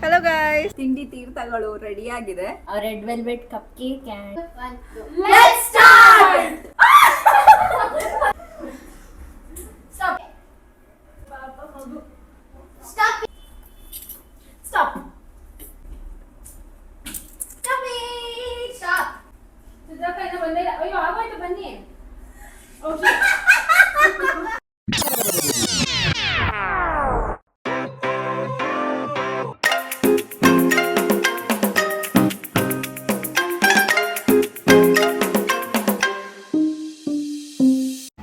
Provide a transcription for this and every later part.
Hello guys, ತಿಂಡಿ ತೀರ್ಥಗಳು ready ಆಗಿದೆ. Red velvet cup cake and Let's start! Stop. Stop. Stop. Stop it. Stop. Siddharth ಬಂದೇ ಇಲ್ಲ. ಅಯ್ಯೋ ಆಗೋಯ್ತು ಬನ್ನಿ. Okay.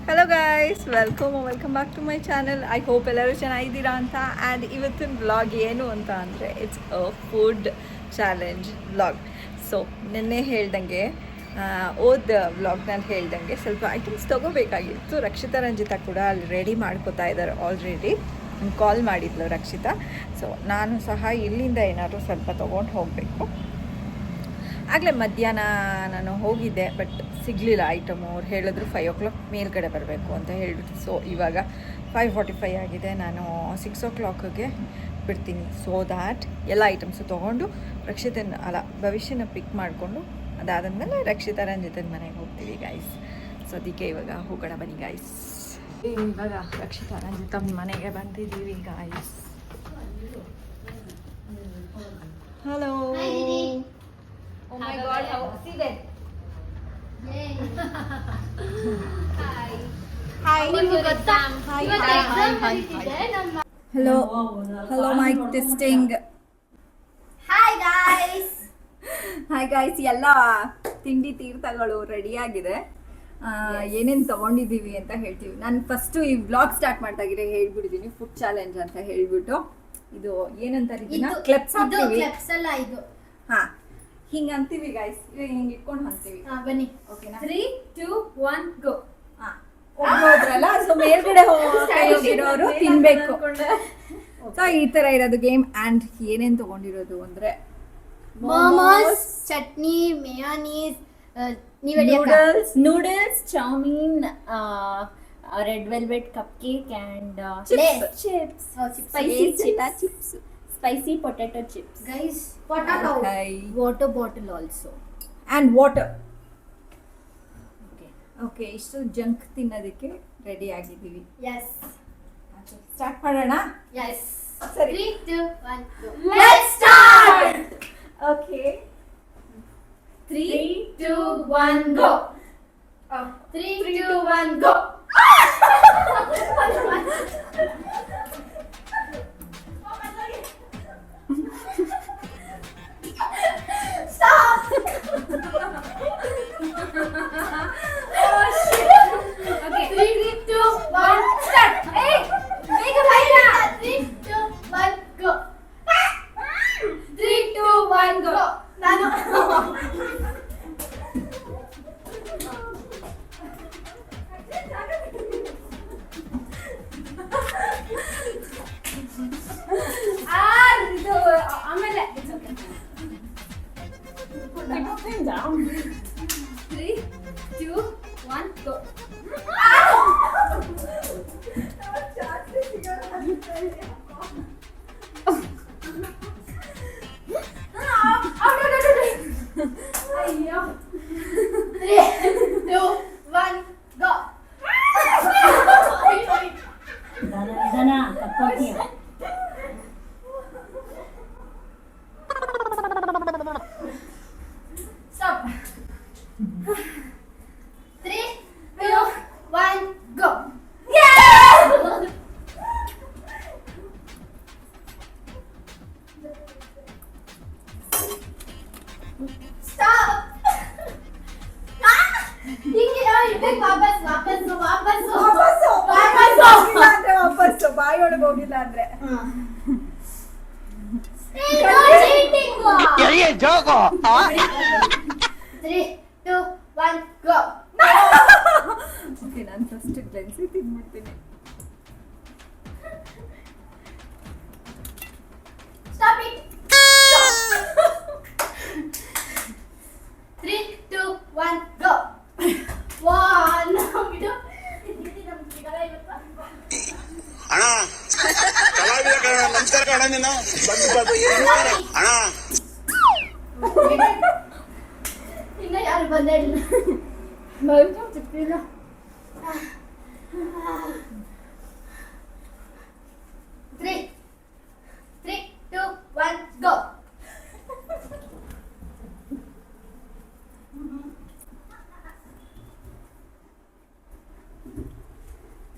Hello guys, welcome back to my channel. I hope ಎಲ್ಲರೂ ಚೆನ್ನಾಗಿದ್ದೀರಾ ಅಂತ. ಆ್ಯಂಡ್ ಇವತ್ತಿನ ವ್ಲಾಗ್ ಏನು ಅಂತ ಅಂದರೆ it's a food challenge vlog. So ನಿನ್ನೆ ಹೇಳ್ದಂಗೆ ಓದ್ ವ್ಲಾಗ್ನಲ್ಲಿ ಹೇಳ್ದಂಗೆ ಸ್ವಲ್ಪ ಐಟಮ್ಸ್ ತೊಗೋಬೇಕಾಗಿತ್ತು. ರಕ್ಷಿತಾ ರಂಜಿತಾ ಕೂಡ ಅಲ್ಲಿ ರೆಡಿ ಮಾಡ್ಕೋತಾ ಇದ್ದಾರೆ ಆಲ್ರೆಡಿ. ಕಾಲ್ ಮಾಡಿದ್ಲು ರಕ್ಷಿತಾ. ಸೊ ನಾನು ಸಹ ಇಲ್ಲಿಂದ ಏನಾದರೂ ಸ್ವಲ್ಪ ತೊಗೊಂಡು ಹೋಗಬೇಕು. ಆಗಲೇ ಮಧ್ಯಾಹ್ನ ನಾನು ಹೋಗಿದ್ದೆ, ಬಟ್ ಸಿಗಲಿಲ್ಲ ಐಟಮು. ಅವ್ರು ಹೇಳಿದ್ರು 5 o'clock ಮೇಲ್ಗಡೆ ಬರಬೇಕು ಅಂತ ಹೇಳಿಬಿಟ್ಟು. ಸೊ ಇವಾಗ 5:45 ಆಗಿದೆ. ನಾನು 6 o'clockಗೆ ಬಿಡ್ತೀನಿ. ಸೊ ದ್ಯಾಟ್ ಎಲ್ಲ ಐಟಮ್ಸು ತೊಗೊಂಡು ಭವಿಷ್ಯನ ಪಿಕ್ ಮಾಡಿಕೊಂಡು ಅದಾದಮೇಲೆ ರಕ್ಷಿತಾ ರಂಜಿತನ ಮನೆಗೆ ಹೋಗ್ತೀವಿ ಗೈಸ್. ಸೊ ಅದಕ್ಕೆ ಇವಾಗ ಹೋಗೋಣ ಬನ್ನಿ ಗೈಸ್. ಇವಾಗ ರಕ್ಷಿತಾ ರಂಜಿತನ ಮನೆಗೆ ಬಂದಿದ್ದೀವಿ guys. Hello. Oh my god, how see that? Yay. Hi. Hi. ನಿಮ್ಗೆ ಗೊತ್ತಾ? ಇವತ್ತು Hi. exam Hi. ನಡೀತಿದೆ ನಮ್ಮ. Hello mic testing. Hi guys. Hi guys, ಎಲ್ಲ ತಿಂಡಿ ತೀರ್ಥಗಳು ರೆಡಿ ಆಗಿದೆ. ಏನೇನು ತೊಗೊಂಡಿದ್ದೀವಿ ಅಂತ ಹೇಳ್ತೀವಿ. ನಾನು ಫಸ್ಟು ಈ ವ್ಲಾಗ್ ಸ್ಟಾರ್ಟ್ ಮಾಡ್ದಾಗಿದ್ರೆ ಹೇಳ್ಬಿಟ್ಟಿದ್ದೀನಿ ಫುಡ್ ಚಾಲೆಂಜ್ ಅಂತ ಹೇಳ್ಬಿಟ್ಟು. ಇದು ಏನಂತಾರೆ ಇದನ್ನ? ಕ್ಲೆಪ್ಸ್ ಹಾಕ್ತೀವಿ. ಕ್ಲೆಪ್ಸ್ ಅಲ್ಲ ಇದು. ಹಾಂ, ಹಿಂಗೆ ಅಂತೀವಿ ಗಾಯ್ಸ್. ಇವಾಗ ಹಿಂಗೆ ಇಟ್ಕೊಂಡು ಅಂತೀವಿ. ಬನ್ನಿ. ಓಕೆನಾ? 3, 2, 1 go. ಹಾಂ, ಹೋದ್ರಲ್ಲ. ಸೊ ಮೇಲ್ಗಡೆ ಹೋಗಿರೋರು ತಿನ್ಬೇಕು. ಸೊ ಈ ಥರ ಇರೋದು ಗೇಮ್. ಆ್ಯಂಡ್ ಏನೇನು ತೊಗೊಂಡಿರೋದು ಅಂದರೆ momos, chutney, mayonnaise, noodles, chow mein, red velvet cup cake and chips. Spicy potato chips. Guys, potato. Hi. Water bottle also. And water. Okay. Okay, ಇಷ್ಟು ಜಂಕ್ ತಿನ್ನೋದಕ್ಕೆ ರೆಡಿ ಆಗಿದ್ದೀವಿ. Yes. ಸ್ಟಾರ್ಟ್ ಮಾಡೋಣ. Yes. ಸರಿ. 3, 2, 1 go. Let's start. Okay, 3, 2, 1 go. 3, 2, 1 go. Stop. Oh shit. Okay. 3, 2, 1 start. Hey, make a fire. 3, 2, 1 go. 3, 2, 1 go. Nano. ಇದು ಆಮೇಲೆ 3, 2, 1 go. ಅಯ್ಯೋ. 3, 2, 1 go. ದನ ಕಪ್ಪೋತಿಯ. Stop. 3, 2, 1 go. Stop. ಹಿಂಗೆ ಇರ್ಬೇಕು. ವಾಪಸ್ಸು. ವಾಪಸ್ಸು ಬಾಯೊಳಗೆ ಹೋಗಿಲ್ಲ ಅಂದ್ರೆ. Hey, no cheating. 3, 2, 1 go. Okay, ನಾನು first ಗ್ಲೆನ್ಸಿ ತಿನ್ಬಿಡ್ತೀನಿ. Stop it. Stop. 3, 2, 1 go. 1 ಬಿಡು. ಅಣ್ಣ ಕಲಾವಿದ ನಮಸ್ಕಾರ ಕಣ ನೀನು ಇನ್ನು ಯಾರು ಬಂದೇ ಇಲ್ಲ. ಸಿಕ್ತಿಲ್ಲ. 3, 2, 1, go.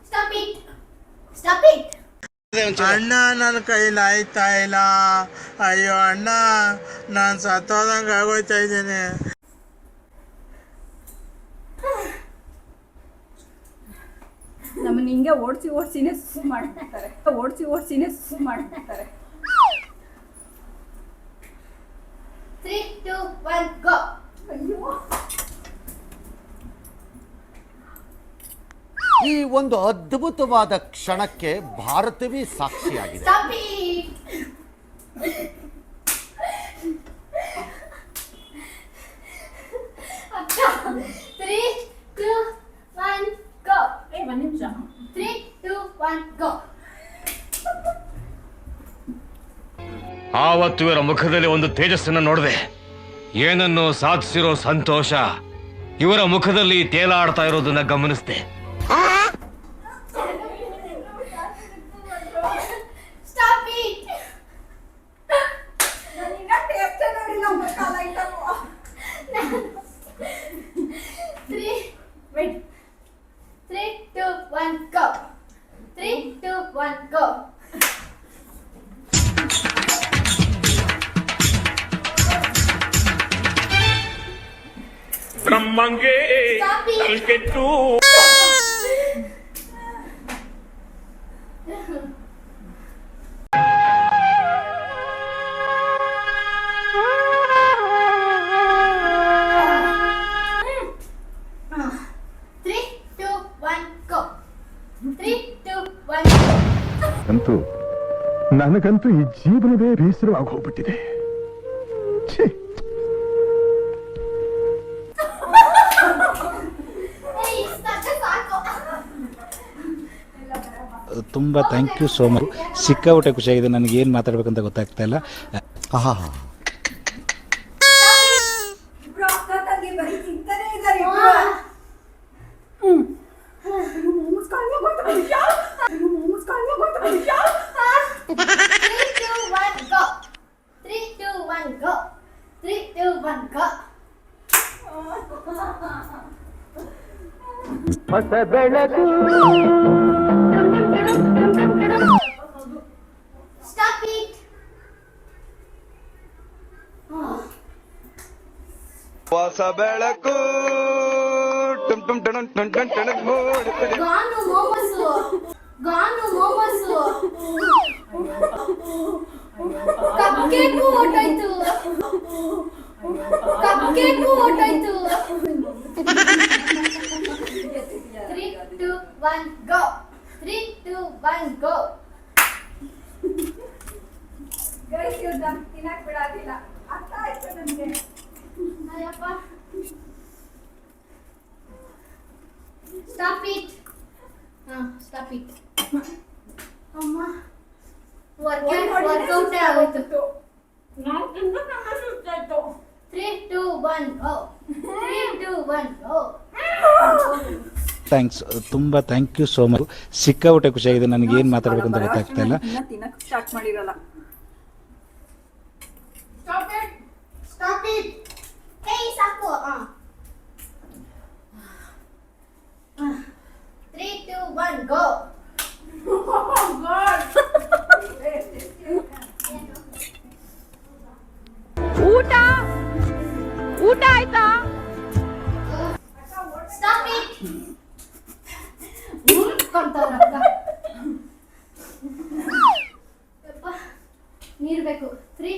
Stop it. Stop it. ಅಣ್ಣ ನನ್ನ ಕೈಲಿ ಆಯ್ತಾ ಇಲ್ಲ. ಅಯ್ಯೋ ಅಣ್ಣ, ನಾನು ಸತ್ತೋದಂಗೆ ಆಗೋಯ್ತಾ ಇದ್ದೀನಿ. ನಮ್ಮನ್ನ ಹಿಂಗೆ ಓಡಿಸಿನೇ ಸುಸು ಮಾಡ್ಬಿಡ್ತಾರೆ. ಸುಸು ಮಾಡ್ಬಿಡ್ತಾರೆ. 3, 2, 1, go. ಈ ಒಂದು ಅದ್ಭುತವಾದ ಕ್ಷಣಕ್ಕೆ ಭಾರತವೇ ಸಾಕ್ಷಿಯಾಗಿದೆ. Stop it. ಅಕ್ಕ 3, 2, 1, go. ಒಂದು ನಿಮಿಷ. 3, 2, 1, go. ಆವತ್ತು ಇವರ ಮುಖದಲ್ಲಿ ಒಂದು ತೇಜಸ್ಸನ್ನು ನೋಡಿದೆ. ಏನನ್ನು ಸಾಧಿಸಿರೋ ಸಂತೋಷ ಇವರ ಮುಖದಲ್ಲಿ ತೇಲಾಡ್ತಾ ಇರೋದನ್ನ ಗಮನಿಸಿದೆ. Stop it. 3, 2, 1, go. 3, 2, 1, go. ಬ್ರಹ್ಮಂಗೆ Stop it. ಕಲ್ಕೆಟ್ಟು Three, 2, 1, go. 3, 2, 1, go. ಅಂತೂ ನನಗಂತೂ ಈ ಜೀವನವೇ ಬೇಸರವಾಗಿ ಹೋಗ್ಬಿಟ್ಟಿದೆ. ಛೀ, Hey, ಸಾಕು. ತುಂಬ ಥ್ಯಾಂಕ್ ಯು ಸೋ ಮಚ್. ಸಿಕ್ಕಾಪಟ್ಟೆ ಖುಷಿಯಾಗಿದೆ. ನನಗೆ ಏನು ಮಾತಾಡ್ಬೇಕಂತ ಗೊತ್ತಾಗ್ತಾ ಇಲ್ಲ. ಆಹಾ, Three, 2, 1, go. 3, 2, 1, go. 3, 2, 1, go. Stop it. ಹೊಸ ಬೆಳಕು ಟುಮ್ ಟುಮ್ ಟಣಂ ಟಣಂ ಟಣಂ ಟಣಂ ಓಡುತ್ತದೆ. ಗಾನು momos cup cake ಹೊರಟಾಯ್ತು. 3, 2, 1, go. 3, 2, 1, go. ತಿನ್ನಕ್ ಬಿಡೋದಿಲ್ಲ. ಅರ್ಥ ಆಯ್ತು ನನಗೆ. Ayyappa. Stop it. Stop it. ಅಮ್ಮ ವರ್ಕೌಟ್ ಆಗೋಯ್ತು. 3, 2, 1, go. 3, 2, 1, go. ಥ್ಯಾಂಕ್ಸ್, ತುಂಬ ಥ್ಯಾಂಕ್ ಯು ಸೋ ಮಚ್. ಸಿಕ್ಕಾಪಟ್ಟೆ ಖುಷಿಯಾಗಿದೆ. ನನಗೆ ಏನು ಮಾತಾಡ್ಬೇಕಂತ ಗೊತ್ತಾಗ್ತಾ ಇಲ್ಲ. ತಿನ್ನಕ್ ಸ್ಟಾರ್ಟ್ ಮಾಡಿರಲ್ಲ. Stop it. Hey, ಸಾಕು. 3, 2, 1, go. ಊಟ ಆಯ್ತಾ? Stop it. ಕೊಂತವ್ರಪ್ಪ. ಯಪ್ಪ, ನೀರು ಬೇಕು. 3,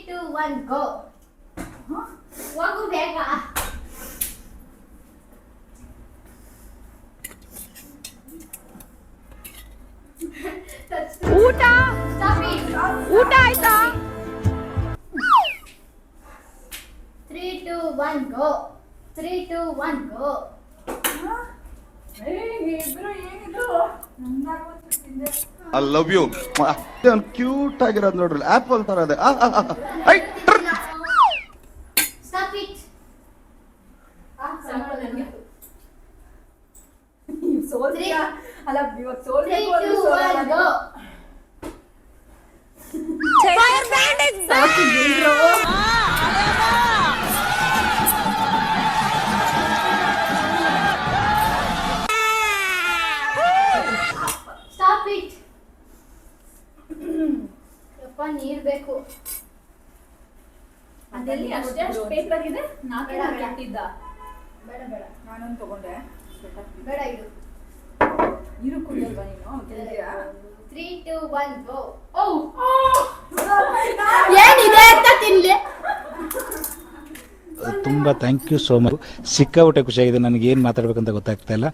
2, 1, go. ಹೋಗು ಬೇಗ. Stop it. ಊಟ ಆಯ್ತಾ? 3, 2, 1, go. 3, 2, 1, go. ಇಬ್ರು ಏನಿದು? ನಂದಾಗೋದು ತಿಂದೆ. I love you. ಕ್ಯೂಟ್ ಆಗಿರೋದು ನೋಡ್ರಿ, ಆಪಲ್ ತರ ಇದೆ. Stop it. ಅಲ್ಲ ಇವಾಗ 3, 2, 1, go. Stop it. ಯಪ್ಪ ನೀರ್ ಬೇಕು. ಅದೆಲ್ಲಿ ಅಷ್ಟೇ ಪೇಪರ್ ಇದೆ, ನಾಲ್ಕು ಹಾಕಿದ್ದ. ಬೇಡ ಬೇಡ ನಾನೊಂದು ತಗೊಂಡೆ. ಬೇಡ ಇಡು. ಇರು ಕುಡಿಯಲ್ವಾ ನೀನು? 3, 2, 1, go. ಏನಿದೆ ಅಂತ ತಿನ್ಲಿ. ತುಂಬ ಥ್ಯಾಂಕ್ ಯು ಸೋ ಮಚ್. ಸಿಕ್ಕಾಪಟ್ಟೆ ಖುಷಿಯಾಗಿದೆ. ನನಗೆ ಏನು ಮಾತಾಡ್ಬೇಕಂತ ಗೊತ್ತಾಗ್ತಾ ಇಲ್ಲ.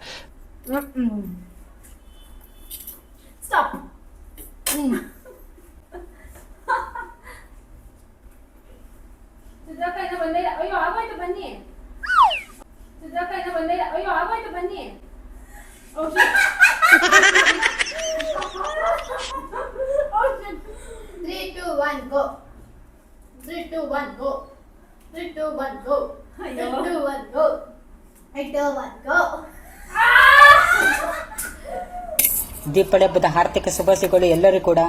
ಸ್ಟಾಪ್. ಸಿದ್ಧಾರ್ಥ ಇನ್ನ ಬಂದೇ ಇಲ್ಲ. ಅಯ್ಯೋ ಆಗೋಯ್ತು ಬನ್ನಿ. ಸಿದ್ಧಾರ್ಥ ಇನ್ನ ಬಂದೇ ಇಲ್ಲ. ಅಯ್ಯೋ ಆಗೋಯ್ತು ಬನ್ನಿ. Okay 3, 2, 1, go. 3, 2, 1, go. 3, 2, 1, go. 3, 2, 1, go. 3, 2, 1, go. Deepavali ಹಬ್ಬದ ಹಾರ್ದಿಕ ಶುಭಾಶಯಗಳು ಎಲ್ಲರೂ ಕೂಡ.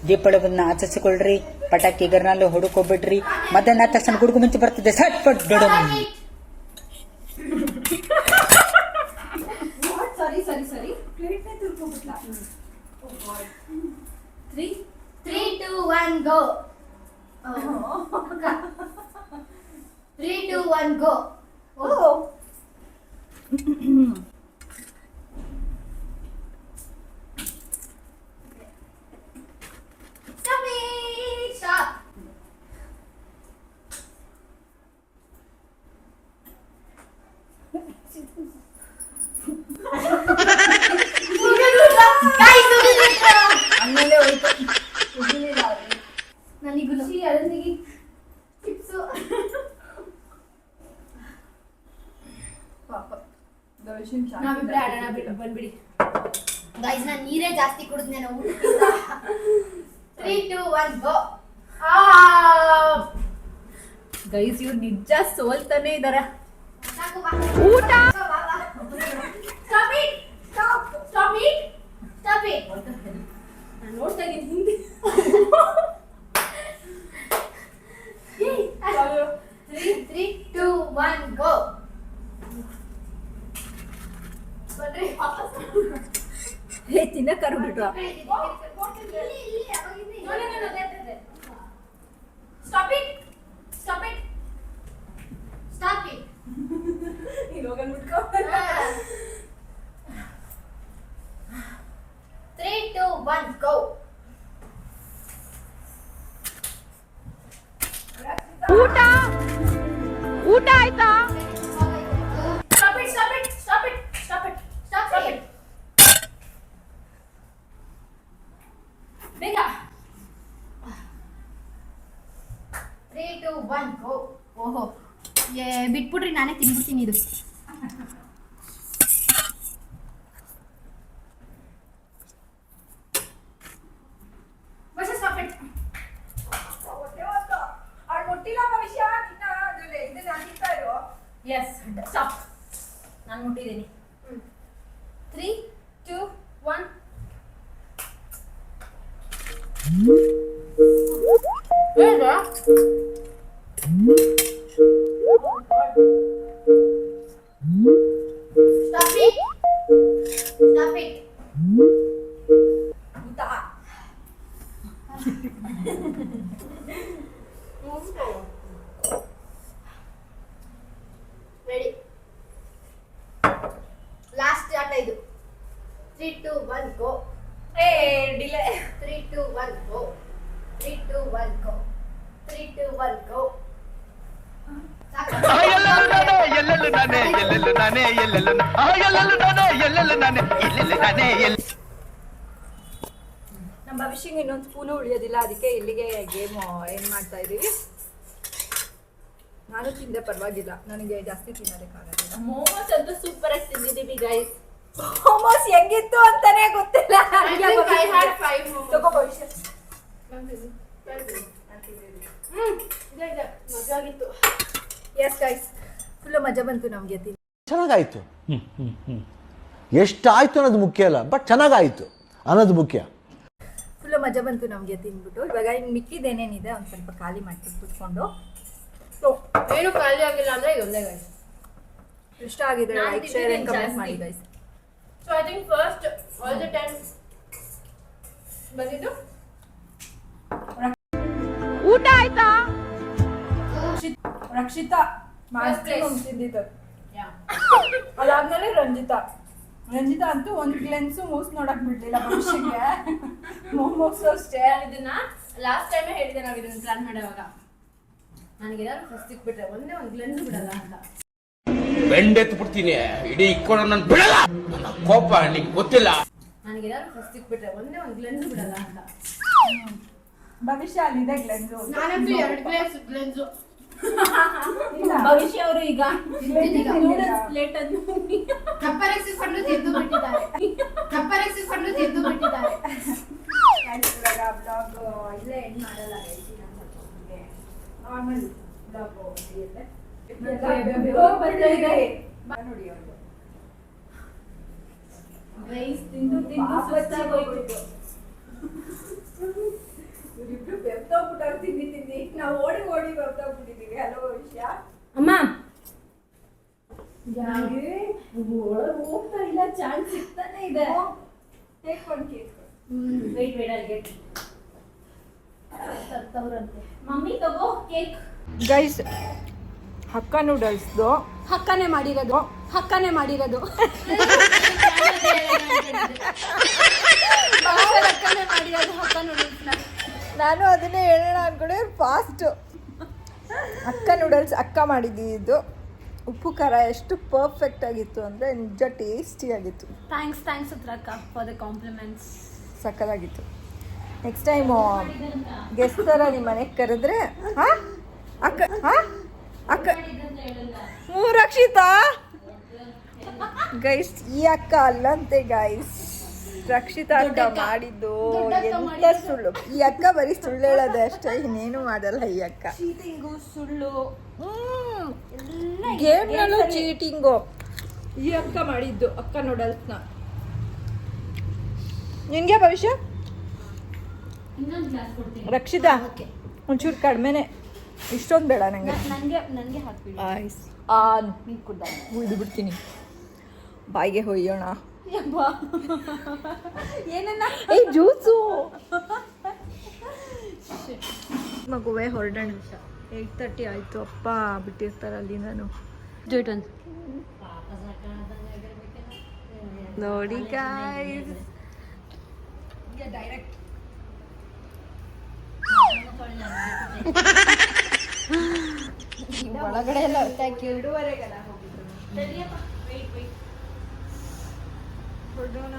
ದೀಪಾವಳಿ ಹಬ್ಬದನ್ನ ಆಚರಿಸಿಕೊಳ್ಳ್ರಿ, ಪಟಾಕಿ ಗರ್ನಾಲು ಹುಡುಕೋಬಿಡ್ರಿ. ಮಧ್ಯಾಹ್ನ ತಕ್ಷಣ ಗುಡುಗು ಮಿಂಚು ಬರ್ತಿದೆ. ಸಟ್ ಪಟ್ ಡಡಮ್. ಸರಿ ಪ್ಲೇಟ್ನೇ ತುರ್ಕೊಂಡ್ಬಿಟ್ಲ. 3, 2, 1, go. 3, 2, 1, go. Stop it. Stop. ಆಮೇಲೆ ಹೋಯ್ತು. ಕುಡಿಲಿಲ್ಲ ಅವ್ರು. ನನಗೂ ಅದೊಂದಿಗೆ ಟಿಪ್ಸು. ಪಾಪ ದರ್ಶನ್ ನಾವಿಬ್ರೆ ಆಡೋಣ, ಬಂದ್ಬಿಡಿ. ಗೈಸ್ ನಾನು ನೀರೇ ಜಾಸ್ತಿ ಕುಡಿದ್ನೆ ನಾವು ಊಟಕ್ಕಿಂತ. 3, 2, 1, go. ಗೈಸ್ ಇವ್ರು ನಿಜ ಸೋಲ್ತಾನೆ ಇದಾರೆ. ಸಾಕು ಬಾ. ಊಟ ಬಾ, ಬಾ. Stop it. Stop. Stop it. Stop it. ನಾನು ನೋಡ್ತಾ ಇದ್ದೀನಿ ಹಿಂದೆ. 3, 2, 1, go. ಬನ್ರಿ ವಾಪಸ್. ಹೇ ತಿನ್ನಕ್ಕಾರು ಬಿಟ್ವಾ? Stop it. Stop it. Stop it. ಇವಾಗ ಮುಟ್ಕೊ. 3, 2, 1, go. ಊಟ ಆಯ್ತಾ? Stop it. Stop it. Stop it. Stop it. Stop it. ಬೇಗ. 3, 2, 1, go. ಓಹೋ ಬಿಟ್ಬಿಡ್ರಿ, ನಾನೇ ತಿನ್ಬಿಡ್ತೀನಿ ಇದು. Stop it. Yes stop. ನಾನು ಮುಟ್ಟಿದ್ದೀನಿ. 3, 2, 1. Stop it. Stop it. Ready. Last ಆಟ ಇದು. 3, 2, 1, go. Delay. 3, 2, 1, go. 3, 2, 1, go. 3, 2, 1, go. ನಮ್ಮ ಭವಿಷ್ಯಂಗೆ ಇನ್ನೊಂದು ಸ್ಪೂನು ಉಳಿಯೋದಿಲ್ಲ, ಅದಕ್ಕೆ ಇಲ್ಲಿಗೆ ಗೇಮ್ ಏನು ಮಾಡ್ತಾ ಇದ್ದೀವಿ. ನಾನು ತಿಂದೆ, ಪರವಾಗಿಲ್ಲ, ನನಗೆ ಜಾಸ್ತಿ ತಿನ್ನೋದಕ್ಕಾಗೋದಿಲ್ಲ. ಮೋಮೋಸ್ ಅಂತೂ ಸೂಪರ್ ಆಗಿ ತಿಂದಿದ್ದೀವಿ ಗೈಸ್. ಮೋಮೋಸ್ ಹೆಂಗಿತ್ತು ಅಂತಾನೆ ಗೊತ್ತಿಲ್ಲ ನನಗೆ. I had 5 momos. ತಗೋ ಭವಿಷ್ಯ. ಮಜಾಗಿತ್ತು. ಎಸ್ ಗೈಸ್, ಫುಲ್ ಮಜಾ ಬಂತು ನಮಗೆ. ಚೆನ್ನಾಗಾಯ್ತು. ಎಷ್ಟಾಯ್ತು ಅನ್ನೋದು ಮುಖ್ಯ ಅಲ್ಲ, ಬಟ್ ಚೆನ್ನಾಗಾಯ್ತು ಅನ್ನೋದು ಮುಖ್ಯ. ಫುಲ್ ಮಜಾ ಬಂತು ನಮಗೆ ತಿಂದ್ಬಿಟ್ಟು. ಇವಾಗ ಇನ್ನು ಮಿಕ್ಕಿದೇನೇನಿದೆ ಒಂದು ಸ್ವಲ್ಪ ಖಾಲಿ ಮಾಡ್ಕೊಂಡು ಕುತ್ಕೊಂಡು. ಏನು ಖಾಲಿ ಆಗಿಲ್ಲ ಅಂದ್ರೆ ಇದೊಂದೇ ಗೈಸ್. ಇಷ್ಟ ಆಗಿದ್ರೆ ಲೈಕ್ ಶೇರ್ ಅಂಡ್ ಕಮೆಂಟ್ ಮಾಡಿ guys. So I think first all the time ಬಂದಿದ್ದು ಊಟ ಆಯ್ತಾ? ರಕ್ಷಿತಾ ಮಾಸ್ಟರ್ ತಿಂದಿದ್ದು. ಅದಾದ್ಮೇಲೆ ರಂಜಿತಾ ಅಂತೂ ಒಂದು ಗ್ಲೆನ್ಸು ಮೂಸ್ ನೋಡಕ್ ಬಿಡ್ಲಿಲ್ಲ ಭವಿಷ್ಯಕ್ಕೆ. ಮೊಮೋಸ್ ಅಷ್ಟೇ. ಇದನ್ನ ಲಾಸ್ಟ್ ಟೈಮೇ ಹೇಳಿದೆ ನಾವು ಇದನ್ನ ಪ್ಲಾನ್ ಮಾಡುವಾಗ. ನನಗೇನಾದ್ರು ಫಸ್ಟ್ ಸಿಕ್ಬಿಟ್ರೆ ಒಂದೇ ಒಂದು ಗ್ಲೆನ್ಸ್ ಬಿಡಲ್ಲ ಅಂತ. ಬೆಂಡೆತ್ತು ಬಿಡ್ತೀನಿ, ಇಡೀ ಇಕ್ಕೊಂಡು ನನ್ನ ಬಿಡಲ್ಲ. ನನ್ನ ಕೋಪ ನಿಂಗೆ ಗೊತ್ತಿಲ್ಲ. ನನಗೇನಾದ್ರು ಫಸ್ಟ್ ಸಿಕ್ಬಿಟ್ರೆ ಒಂದೇ ಒಂದು ಗ್ಲೆನ್ಸ್ ಬಿಡಲ್ಲ ಅಂತ. ಭವಿಷ್ಯ ಅಲ್ಲಿದೆ ಗ್ಲೆನ್ಸು. ನಾನಂತೂ 2 ಗ್ಲಾಸ್ ಗ್ಲೆನ್ಸು. ಭವಿಷ್ಯ ಅವರು ಈಗ ನೂಡಲ್ಸ್ ಪ್ಲೇಟ್ ಅನ್ನು ಕಪ್ಪರಿಸಿಕೊಂಡು ತಿಂದು ಬಿಟ್ಟಿದ್ದಾರೆ. ಇವಾಗ ಬ್ಲಾಗ್ ಇಲ್ಲೇ ಎಂಡ್ ಮಾಡಲ್ಲ. ನಾರ್ಮಲ್ ಬ್ಲಾಗ್ ನೋಡಿ ಅವ್ರು ರೈಸ್ ತಿಂದು ಸುಸ್ತಾಗೋಯ್ತು. ಇವರಿಬ್ರು ಬೆವ್ತೋಗ್ಬಿಟ್ಟವ್ರು ತಿಂದಿ. ನಾವು ಓಡಿ ಬೆವ್ತೋಗ್ಬಿಟ್ಟಿದೀವಿ. ಹಲೋ ಭವಿಷ್ಯ. ಅಮ್ಮ ಯಾಕೆ ಒಳಗೆ ಹೋಗ್ತಾ ಇಲ್ಲ, ಚಾನ್ಸ್ ಸಿಗ್ತಾನೆ ಇದೆ. ಟೇಕ್ ಒಂದು ಕೇಕ್. ವೇಟ್ ಅಲ್ಲಿ ಗೆಟ್ ಸತ್ತವ್ರಂತೆ. ಮಮ್ಮಿ ತಗೋ ಕೇಕ್. ಗೈಸ್, ಹಕ್ಕ ನೂಡಲ್ಸ್ದು ಹಕ್ಕನೆ ಮಾಡಿರೋದು. ನಾನು ಅದನ್ನೇ ಹೇಳೋಣ ಅನ್ಕೊಂಡೆ. ಫಾಸ್ಟ್ ಅಕ್ಕ ನೂಡಲ್ಸ್ ಅಕ್ಕ ಮಾಡಿದ್ದು. ಉಪ್ಪು ಖಾರ ಎಷ್ಟು ಪರ್ಫೆಕ್ಟ್ ಆಗಿತ್ತು ಅಂದರೆ ನಿಜ ಟೇಸ್ಟಿ ಆಗಿತ್ತು. ಥ್ಯಾಂಕ್ಸ್ ಉತ್ರಕ್ಕ ಫಾರ್ ದ ಕಾಂಪ್ಲಿಮೆಂಟ್ಸ್. ಸಕ್ಕತ್ತಾಗಿತ್ತು. ನೆಕ್ಸ್ಟ್ ಟೈಮು ಗೆಸ್ಟ್ ಥರ ನಿಮ್ಮ ಮನೆಗೆ ಕರೆದ್ರೆ ಅಕ್ಕ ರಕ್ಷಿತಾ ಗೈಸ್, ಈ ಅಕ್ಕ ಅಲ್ಲಂತೆ ಗೈಸ್. ರಕ್ಷಿತಾ ಅಕ್ಕ ಮಾಡಿದ್ದು ಎಂತ ಸುಳ್ಳು. ಈ ಅಕ್ಕ ಬರೀ ಸುಳ್ಳು ಹೇಳೋದೆ ಅಷ್ಟೇ, ಇನ್ನೇನು ಮಾಡಲ್ಲ ಈ ಅಕ್ಕ. ಚೀಟಿಂಗು, ಸುಳ್ಳು, ಗೇಮ್ನಲ್ಲೂ ಚೀಟಿಂಗು. ಈ ಅಕ್ಕ ಮಾಡಿದ್ದು ಅಕ್ಕ ನೂಡಲ್ಸ್ನ. ನಿನ್ಗೆ ಭವಿಷ್ಯ? ರಕ್ಷಿತಾ ಒಂಚೂರು ಕಡಿಮೆನೆ, ಇಷ್ಟೊಂದು ಬೇಡ ನಂಗೆ. ನನಗೆ ಹಾಕ್ಬಿಡಿ. ಆಯ್ಸ್ ಉಯ್ದು ಬಿಡ್ತೀನಿ. ಬಾಯಿಗೆ ಹೊಯ್ಯೋಣ. ಏ ಜ್ಯೂಸು ಮಗುವೆ ಹೊರಡೋಣ. 8:30 ಆಯಿತು. ಅಪ್ಪ ಬಿಟ್ಟಿರ್ತಾರೆ ಅಲ್ಲಿ. ನಾನು ನೋಡಿ ಗಾಯ್ಸ್, ಡೈರೆಕ್ಟ್ ಒಳಗಡೆ ಎಲ್ಲ ಹೊತ್ತಾಕಿ 2:30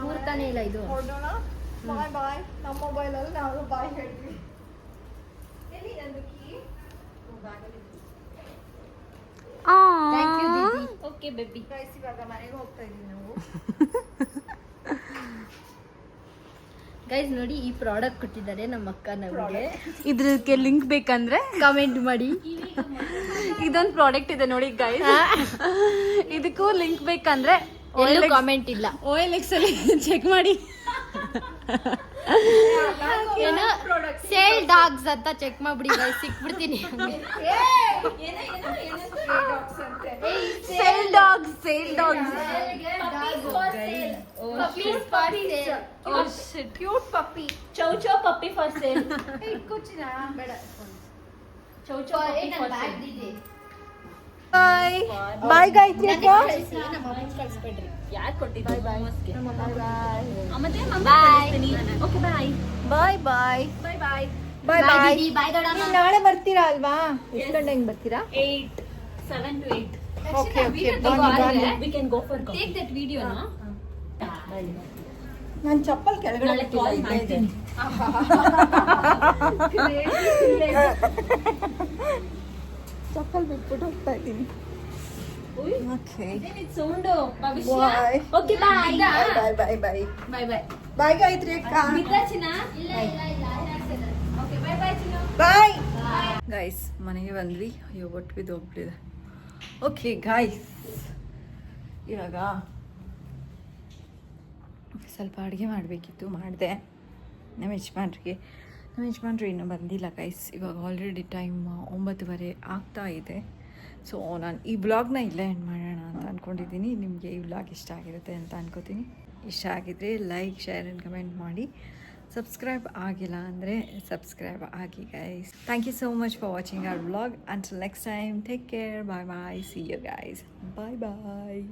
ಮೂರ್ತಾನೆ ಇಲ್ಲ ಇದು. ಹೊರಡೋಣ. ಬಾಯ್. ನಮ್ಮ ಮೊಬೈಲಲ್ಲಿ ನಾವು ಬಾಯ್ ಹೇಳ್ತೀವಿ. ಎಲ್ಲಿ ನಂದು ಕೀ? ಥ್ಯಾಂಕ್ ಯು ದೀದಿ. Okay baby. ಗೈಸ್, ಇವಾಗ ಮನೆಗೆ ಹೋಗ್ತಾ ಇದೀವಿ ನಾವು. ಗೈಸ್ ನೋಡಿ, ಈ ಪ್ರಾಡಕ್ಟ್ ಕೊಟ್ಟಿದ್ದಾರೆ ನಮ್ಮ ಅಕ್ಕ ನಮಗೆ. ಇದಕ್ಕೆ ಲಿಂಕ್ ಬೇಕಂದ್ರೆ ಕಮೆಂಟ್ ಮಾಡಿ. ಇದೊಂದು ಪ್ರಾಡಕ್ಟ್ ಇದೆ ನೋಡಿ ಗೈಸ್. ಇದಕ್ಕೂ ಲಿಂಕ್ ಬೇಕಂದ್ರೆ ಎಲ್ಲೂ ಕಾಮೆಂಟ್ ಇಲ್ಲ. OLX ಅಲ್ಲಿ ಚೆಕ್ ಮಾಡಿ. ಏನು ಸೇಲ್ ಡಾಗ್ಸ್ ಅಂತ ಚೆಕ್ ಮಾಡ್ಬಿಡಿ ಗೈಸ್, ಸಿಕ್ಬಿಡ್ತೀನಿ. Sale dogs. Cute puppy. Chow puppy for sale. Chow puppy for sale. Bye Gayatri ಅಕ್ಕ. ಯಾರು ಕೊಟ್ಟಿದ್ದು? ಬಾಯ್. ಮತ್ತೆ ಓಕೆ ಬಾಯ್. ನಾಳೆ ಬರ್ತೀರಾ ಅಲ್ವಾ? ಎಷ್ಟು ಗಂಟೆಗೆ ಬರ್ತೀರಾ? 7 to 8. Okay. We can go for take that video na. ನಾನು ಚಪ್ಪಲ್ ಕೆಳಗಡೆ ಮಾಡ್ತೀನಿ. ಚಪ್ಪಲ್ ಬಿಟ್ಬಿಟ್ಟು ಹೋಗ್ತಾ ಇದ್ದೀನಿ. ಓಕೆ ಸೌಂಡು ಭವಿಷ್ಯ. ಬಾಯ್ ಓಕೆ ಬಾಯ್ ಬಾಯ್ ಬಾಯ್ ಬಾಯ್ ಬಾಯ್ ಬಾಯ್ ಬಾಯ್ ಗಾಯತ್ರಿ ಅಕ್ಕ ಚಿನ್ನ. ಓಕೆ ಬಾಯ್ ಬಾಯ್ ಚಿನ್ನ. ಬಾಯ್ ಗೈಸ್ ಮನೆಗೆ ಬಂದ್ವಿ. ಅಯ್ಯೋ ಒಟ್ಟು ಬಿದ್ದೋಗ್ಬಿಟ್ಟಿದೆ. ಓಕೆ ಗಾಯ್ಸ್ ಇವಾಗ ಸ್ವಲ್ಪ ಅಡುಗೆ ಮಾಡಬೇಕಿತ್ತು, ಮಾಡಿದೆ. ನಮ್ಮ ಯಜಮಾನ್ರು ಇನ್ನೂ ಬಂದಿಲ್ಲ ಗೈಸ್. ಇವಾಗ ಆಲ್ರೆಡಿ ಟೈಮ್ 9:30 ಆಗ್ತಾ ಇದೆ. ಸೊ ನಾನು ಈ ವ್ಲಾಗ್ನ ಇಲ್ಲೇ ಎಂಡ್ ಮಾಡೋಣ ಅಂತ ಅಂದ್ಕೊಂಡಿದ್ದೀನಿ. ನಿಮಗೆ ಈ ವ್ಲಾಗ್ ಇಷ್ಟ ಆಗಿರುತ್ತೆ ಅಂತ ಅನ್ಕೋತೀನಿ. ಇಷ್ಟ ಆಗಿದ್ರೆ ಲೈಕ್, ಶೇರ್ ಆ್ಯಂಡ್ ಕಮೆಂಟ್ ಮಾಡಿ. ಸಬ್ಸ್ಕ್ರೈಬ್ ಆಗಿಲ್ಲ ಅಂದರೆ ಸಬ್ಸ್ಕ್ರೈಬ್ ಆಗಿ guys. Thank you so much for watching our vlog. Until next time, take care, bye bye, see you guys, bye bye.